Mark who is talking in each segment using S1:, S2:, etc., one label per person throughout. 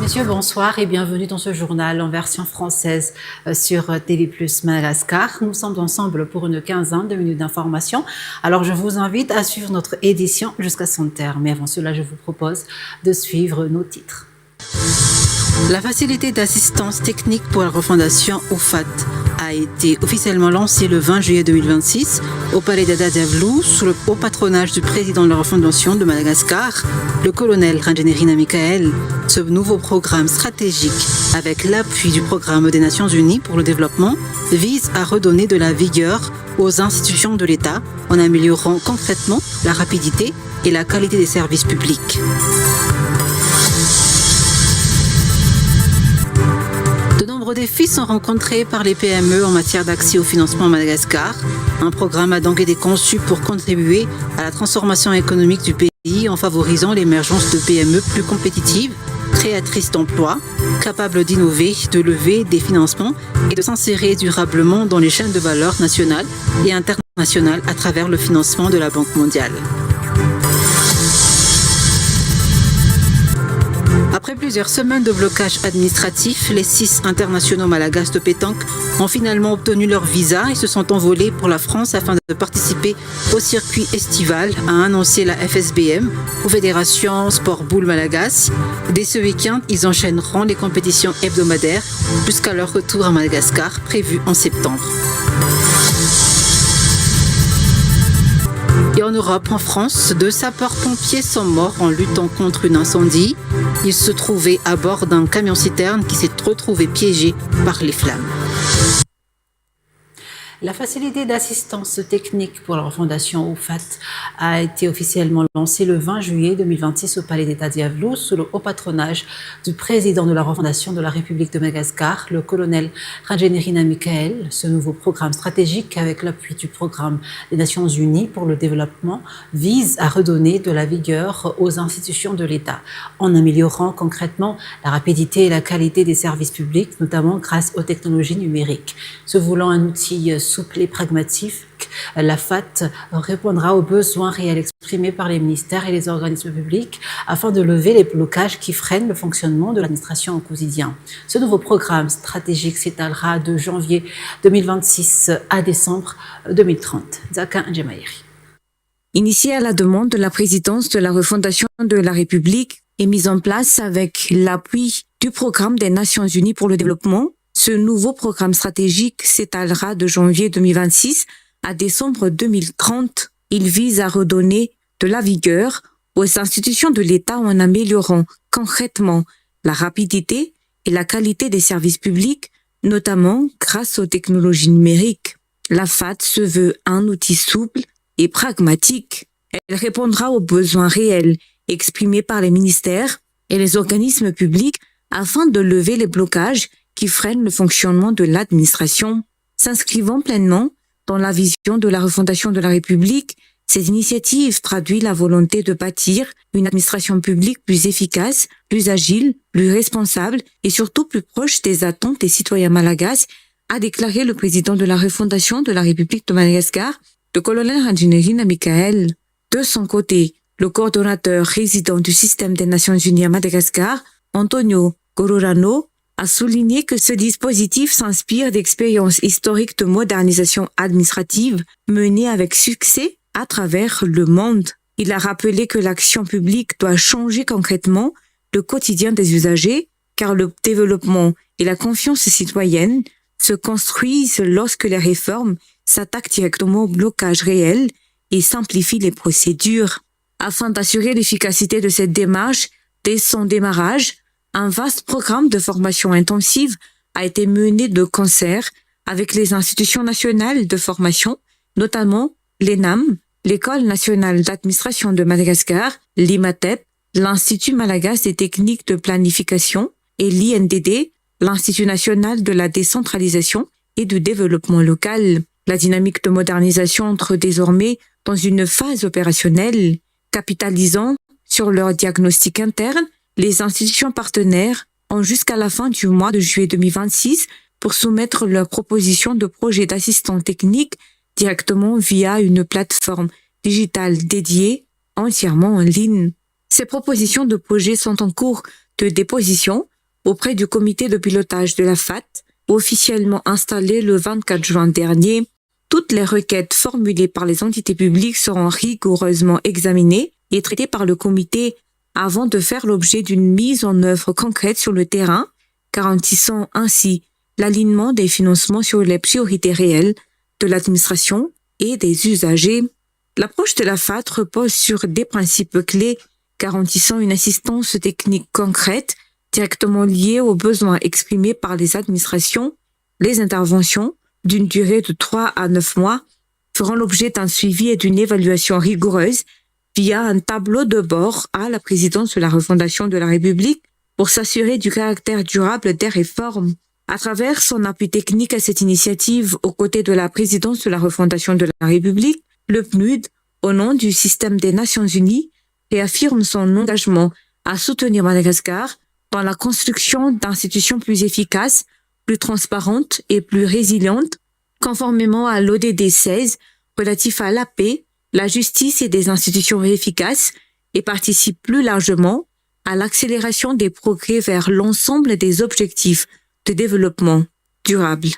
S1: messieurs, bonsoir et bienvenue dans ce journal en version française sur TV+ Madagascar. Nous sommes ensemble pour une quinzaine de minutes d'information. Alors je vous invite à suivre notre édition jusqu'à son terme. Mais avant cela, je vous propose de suivre nos titres. La facilité d'assistance technique pour la refondation OFAT a été officiellement lancée le 20 juillet 2026 au palais d'Adadiavlou sous le haut patronage du président de la refondation de Madagascar, le colonel Randjenerina Michael. Ce nouveau programme stratégique, avec l'appui du programme des Nations Unies pour le développement, vise à redonner de la vigueur aux institutions de l'État en améliorant concrètement la rapidité et la qualité des services publics. De nombreux défis sont rencontrés par les PME en matière d'accès au financement à Madagascar. Un programme a donc été conçu pour contribuer à la transformation économique du pays en favorisant l'émergence de PME plus compétitives, créatrices d'emplois, capables d'innover, de lever des financements et de s'insérer durablement dans les chaînes de valeur nationales et internationales à travers le financement de la Banque mondiale. Après plusieurs semaines de blocage administratif, les 6 internationaux malagasy de pétanque ont finalement obtenu leur visa et se sont envolés pour la France afin de participer au circuit estival, a annoncé la FSBM ou Fédération Sport Boule Malagasy. Dès ce week-end, ils enchaîneront les compétitions hebdomadaires jusqu'à leur retour à Madagascar prévu en septembre. Et en Europe, en France, 2 sapeurs-pompiers sont morts en luttant contre un incendie. Ils se trouvaient à bord d'un camion-citerne qui s'est retrouvé piégé par les flammes. La facilité d'assistance technique pour la refondation OFAT a été officiellement lancée le 20 juillet 2026 au palais d'Adadiavlou sous le haut patronage du président de la refondation de la République de Madagascar, le colonel Randjenerina Michael. Ce nouveau programme stratégique, avec l'appui du programme des Nations Unies pour le développement, vise à redonner de la vigueur aux institutions de l'État en améliorant concrètement la rapidité et la qualité des services publics, notamment grâce aux technologies numériques. Se voulant un outil souple et pragmatique, la FAT répondra aux besoins réels exprimés par les ministères et les organismes publics afin de lever les blocages qui freinent le fonctionnement de l'administration au quotidien. Ce nouveau programme stratégique s'étalera de janvier 2026 à décembre 2030. Zaka Ndjemairi.
S2: Initié à la demande de la présidence de la refondation de la République et mise en place avec l'appui du programme des Nations Unies pour le développement, ce nouveau programme stratégique s'étalera de janvier 2026 à décembre 2030. Il vise à redonner de la vigueur aux institutions de l'État en améliorant concrètement la rapidité et la qualité des services publics, notamment grâce aux technologies numériques. La FAT se veut un outil souple et pragmatique. Elle répondra aux besoins réels exprimés par les ministères et les organismes publics afin de lever les blocages qui freinent le fonctionnement de l'administration. S'inscrivant pleinement dans la vision de la refondation de la République, ces initiatives traduisent la volonté de bâtir une administration publique plus efficace, plus agile, plus responsable et surtout plus proche des attentes des citoyens malagasy, a déclaré le président de la refondation de la République de Madagascar, le colonel Randjenerina Michael. De son côté, le coordonnateur résident du système des Nations Unies à Madagascar, Antonio Gororano, a souligné que ce dispositif s'inspire d'expériences historiques de modernisation administrative menées avec succès à travers le monde. Il a rappelé que l'action publique doit changer concrètement le quotidien des usagers, car le développement et la confiance citoyenne se construisent lorsque les réformes s'attaquent directement au blocage réel et simplifient les procédures. Afin d'assurer l'efficacité de cette démarche, dès son démarrage, un vaste programme de formation intensive a été mené de concert avec les institutions nationales de formation, notamment l'ENAM, l'École nationale d'administration de Madagascar, l'IMATEP, l'Institut malagasy des techniques de planification et l'INDD, l'Institut national de la décentralisation et du développement local. La dynamique de modernisation entre désormais dans une phase opérationnelle, capitalisant sur leur diagnostic interne. Les institutions partenaires ont jusqu'à la fin du mois de juillet 2026 pour soumettre leurs propositions de projets d'assistance technique directement via une plateforme digitale dédiée entièrement en ligne. Ces propositions de projets sont en cours de déposition auprès du comité de pilotage de la FAT, officiellement installé le 24 juin dernier. Toutes les requêtes formulées par les entités publiques seront rigoureusement examinées et traitées par le comité avant de faire l'objet d'une mise en œuvre concrète sur le terrain, garantissant ainsi l'alignement des financements sur les priorités réelles de l'administration et des usagers. L'approche de la FAT repose sur des principes clés garantissant une assistance technique concrète directement liée aux besoins exprimés par les administrations. Les interventions, d'une durée de 3 à 9 mois, feront l'objet d'un suivi et d'une évaluation rigoureuse via un tableau de bord à la présidence de la refondation de la République pour s'assurer du caractère durable des réformes. À travers son appui technique à cette initiative aux côtés de la présidence de la refondation de la République, le PNUD, au nom du système des Nations Unies, réaffirme son engagement à soutenir Madagascar dans la construction d'institutions plus efficaces, plus transparentes et plus résilientes, conformément à l'ODD 16 relatif à la paix, la justice et des institutions efficaces, et participe plus largement à l'accélération des progrès vers l'ensemble des objectifs de développement durable.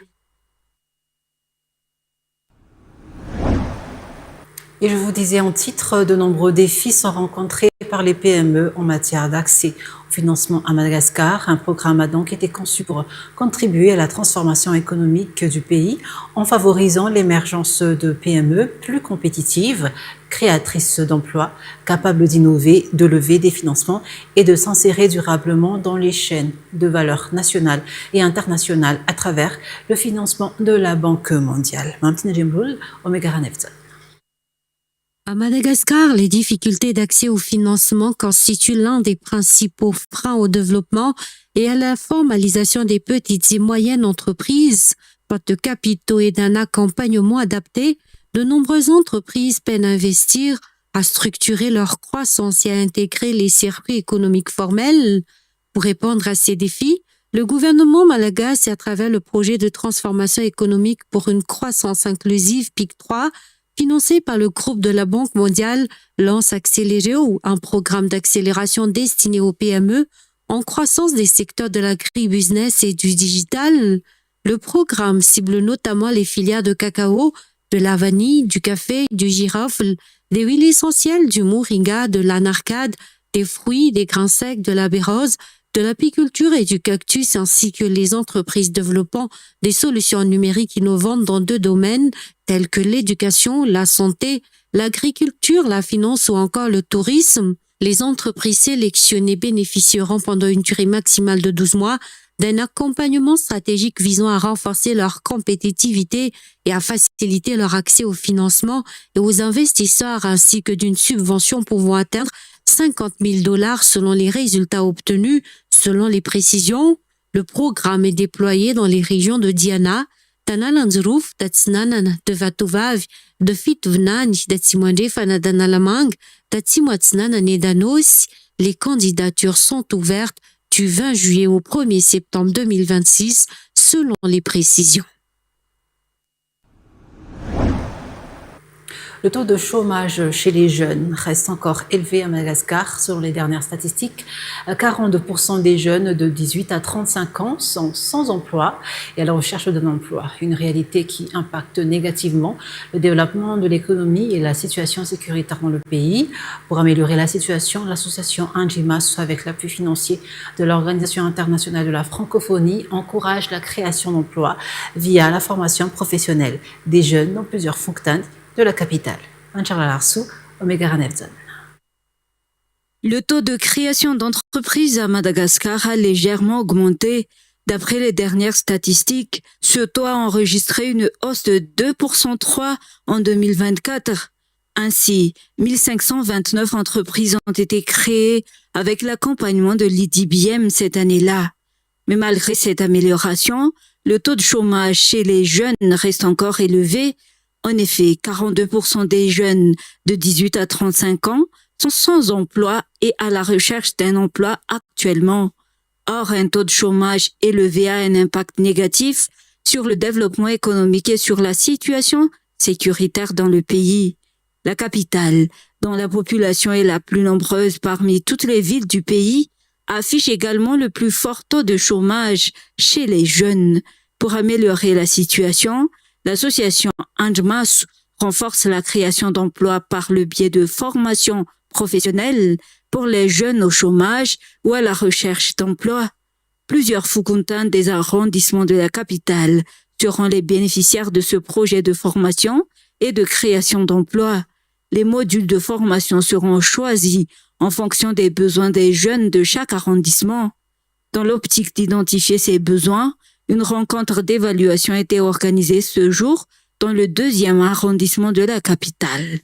S1: Et je vous disais en titre, de nombreux défis sont rencontrés par les PME en matière d'accès au financement à Madagascar. Un programme a donc été conçu pour contribuer à la transformation économique du pays en favorisant l'émergence de PME plus compétitives, créatrices d'emplois, capables d'innover, de lever des financements et de s'insérer durablement dans les chaînes de valeur nationales et internationales à travers le financement de la Banque mondiale. Mamtina Jemroul, Omega Nefta.
S3: À Madagascar, les difficultés d'accès au financement constituent l'un des principaux freins au développement et à la formalisation des petites et moyennes entreprises. Faute de capitaux et d'un accompagnement adapté, de nombreuses entreprises peinent à investir, à structurer leur croissance et à intégrer les circuits économiques formels. Pour répondre à ces défis, le gouvernement malagasy, à travers le projet de transformation économique pour une croissance inclusive PIC 3, financé par le groupe de la Banque mondiale, lance Accéléreo, un programme d'accélération destiné aux PME en croissance des secteurs de l'agribusiness et du digital. Le programme cible notamment les filières de cacao, de la vanille, du café, du girofle, des huiles essentielles, du moringa, de l'anarcade, des fruits, des grains secs, de la bérose, de l'apiculture et du cactus, ainsi que les entreprises développant des solutions numériques innovantes dans 2 domaines tels que l'éducation, la santé, l'agriculture, la finance ou encore le tourisme. Les entreprises sélectionnées bénéficieront pendant une durée maximale de 12 mois d'un accompagnement stratégique visant à renforcer leur compétitivité et à faciliter leur accès au financement et aux investisseurs, ainsi que d'une subvention pouvant atteindre $50,000 selon les résultats obtenus. Selon les précisions, le programme est déployé dans les régions de Diana, Tanalanzrouf, Tatsnanan, de Vatovav, de Fitvnan, d'Atsimandefana d'Analamang, d'Atsimwatsnanan et d'Anos. Les candidatures sont ouvertes du 20 juillet au 1er septembre 2026, selon les précisions.
S1: Le taux de chômage chez les jeunes reste encore élevé à Madagascar. Selon les dernières statistiques, 42% des jeunes de 18 à 35 ans sont sans emploi et à la recherche d'un emploi. Une réalité qui impacte négativement le développement de l'économie et la situation sécuritaire dans le pays. Pour améliorer la situation, l'association Anjimas, avec l'appui financier de l'Organisation internationale de la francophonie, encourage la création d'emplois via la formation professionnelle des jeunes dans plusieurs fonctions de la capitale. Omega Nefzon.
S2: Le taux de création d'entreprises à Madagascar a légèrement augmenté. D'après les dernières statistiques, ce taux a enregistré une hausse de 2,3% en 2024. Ainsi, 1529 entreprises ont été créées avec l'accompagnement de l'IDBM cette année-là. Mais malgré cette amélioration, le taux de chômage chez les jeunes reste encore élevé. En effet, 42% des jeunes de 18 à 35 ans sont sans emploi et à la recherche d'un emploi actuellement. Or, un taux de chômage élevé a un impact négatif sur le développement économique et sur la situation sécuritaire dans le pays. La capitale, dont la population est la plus nombreuse parmi toutes les villes du pays, affiche également le plus fort taux de chômage chez les jeunes. Pour améliorer la situation, l'association Anjmas renforce la création d'emplois par le biais de formations professionnelles pour les jeunes au chômage ou à la recherche d'emploi. Plusieurs Foukontans des arrondissements de la capitale seront les bénéficiaires de ce projet de formation et de création d'emplois. Les modules de formation seront choisis en fonction des besoins des jeunes de chaque arrondissement. Dans l'optique d'identifier ces besoins, une rencontre d'évaluation a été organisée ce jour dans le 2e arrondissement de la capitale.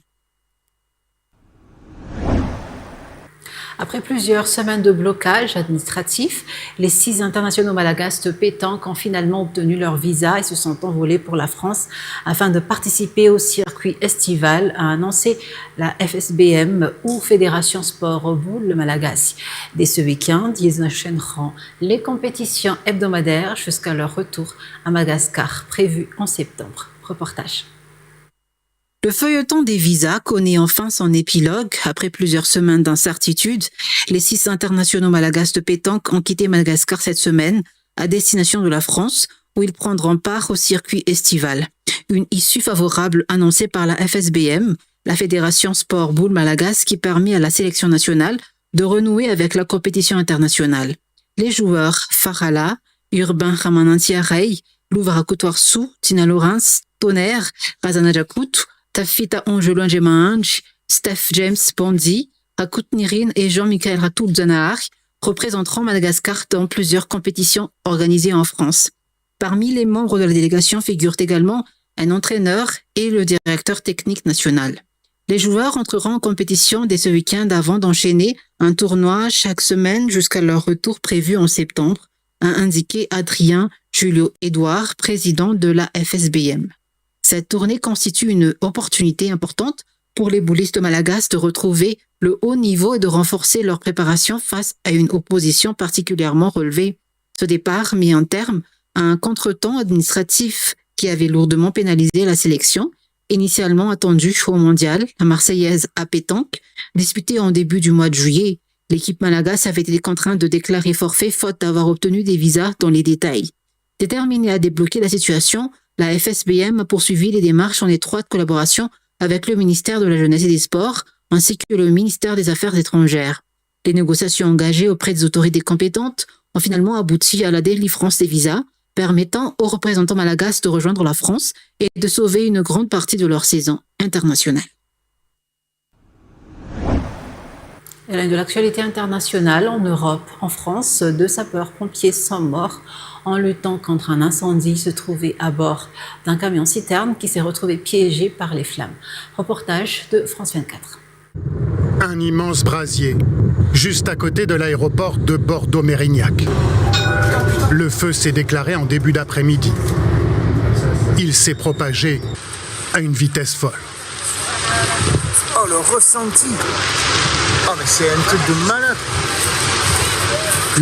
S1: Après plusieurs semaines de blocage administratif, les 6 internationaux malagasy de pétanque ont finalement obtenu leur visa et se sont envolés pour la France afin de participer au circuit estival, a annoncé la FSBM ou Fédération Sport Boule Malagasy. Dès ce week-end, ils enchaîneront les compétitions hebdomadaires jusqu'à leur retour à Madagascar, prévu en septembre. Reportage.
S4: Le feuilleton des visas connaît enfin son épilogue. Après plusieurs semaines d'incertitude, les 6 internationaux malagasy de pétanque ont quitté Madagascar cette semaine à destination de la France, où ils prendront part au circuit estival. Une issue favorable annoncée par la FSBM, la Fédération Sport Boule Malagasy, qui permet à la sélection nationale de renouer avec la compétition internationale. Les joueurs Farala, Urbain Ramanantiarey, Louvra Koutoirsou, Tina Lawrence, Tonnerre, Razana Jakut, Tafita Ongeluangemange, Steph James Bondi, Rakut Nirin et Jean-Michel Ratout Zanahar représenteront Madagascar dans plusieurs compétitions organisées en France. Parmi les membres de la délégation figurent également un entraîneur et le directeur technique national. Les joueurs entreront en compétition dès ce week-end avant d'enchaîner un tournoi chaque semaine jusqu'à leur retour prévu en septembre, a indiqué Adrien Julio-Édouard, président de la FSBM. Cette tournée constitue une opportunité importante pour les boulistes malagasy de retrouver le haut niveau et de renforcer leur préparation face à une opposition particulièrement relevée. Ce départ met un terme à un contretemps administratif qui avait lourdement pénalisé la sélection, initialement attendue au mondial, la Marseillaise à pétanque, disputée en début du mois de juillet. L'équipe malagasy avait été contrainte de déclarer forfait faute d'avoir obtenu des visas dans les détails. Déterminée à débloquer la situation, la FSBM a poursuivi les démarches en étroite collaboration avec le ministère de la Jeunesse et des Sports ainsi que le ministère des Affaires étrangères. Les négociations engagées auprès des autorités compétentes ont finalement abouti à la délivrance des visas, permettant aux représentants malagasy de rejoindre la France et de sauver une grande partie de leur saison internationale.
S1: Et de l'actualité internationale, en Europe, en France, 2 sapeurs-pompiers sont morts en luttant contre un incendie se trouvait à bord d'un camion-citerne qui s'est retrouvé piégé par les flammes. Reportage de France 24.
S5: Un immense brasier, juste à côté de l'aéroport de Bordeaux-Mérignac. Le feu s'est déclaré en début d'après-midi. Il s'est propagé à une vitesse folle.
S6: Oh, le ressenti! Oh, mais c'est un truc de malade!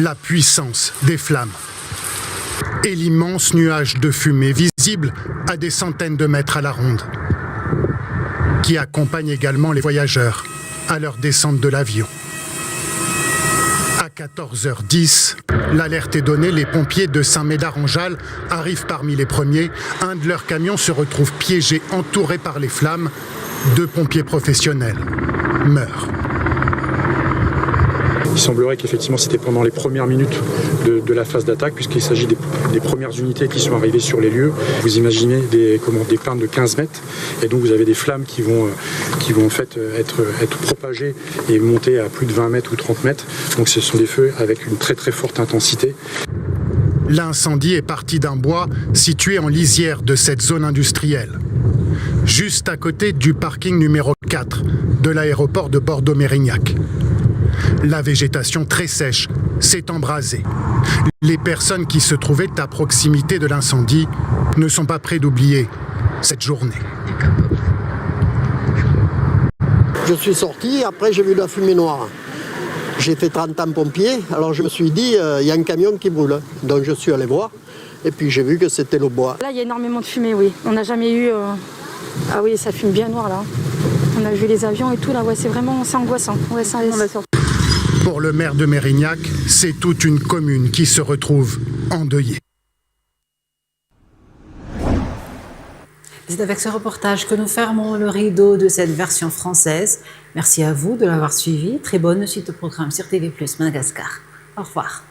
S5: La puissance des flammes et l'immense nuage de fumée visible à des centaines de mètres à la ronde, qui accompagne également les voyageurs à leur descente de l'avion. À 14h10, l'alerte est donnée, les pompiers de Saint-Médard-en-Jalles arrivent parmi les premiers. Un de leurs camions se retrouve piégé, entouré par les flammes. 2 pompiers professionnels meurent.
S7: Il semblerait qu'effectivement c'était pendant les premières minutes de la phase d'attaque, puisqu'il s'agit des premières unités qui sont arrivées sur les lieux. Vous imaginez des plaintes de 15 mètres, et donc vous avez des flammes qui vont en fait être propagées et monter à plus de 20 mètres ou 30 mètres. Donc ce sont des feux avec une très très forte intensité.
S5: L'incendie est parti d'un bois situé en lisière de cette zone industrielle, juste à côté du parking numéro 4 de l'aéroport de Bordeaux-Mérignac. La végétation très sèche s'est embrasée. Les personnes qui se trouvaient à proximité de l'incendie ne sont pas près d'oublier cette journée.
S8: Je suis sorti, après j'ai vu de la fumée noire. J'ai fait 30 ans pompier, alors je me suis dit, il y a un camion qui brûle. Donc je suis allé voir, et puis j'ai vu que c'était le bois.
S9: Là, il y a énormément de fumée, oui. On n'a jamais eu... Ah oui, ça fume bien noir, là. On a vu les avions et tout, là, ouais, c'est vraiment... C'est angoissant. Ouais, ça...
S5: Pour le maire de Mérignac, c'est toute une commune qui se retrouve endeuillée.
S1: C'est avec ce reportage que nous fermons le rideau de cette version française. Merci à vous de l'avoir suivi. Très bonne suite au programme sur TV+ Madagascar. Au revoir.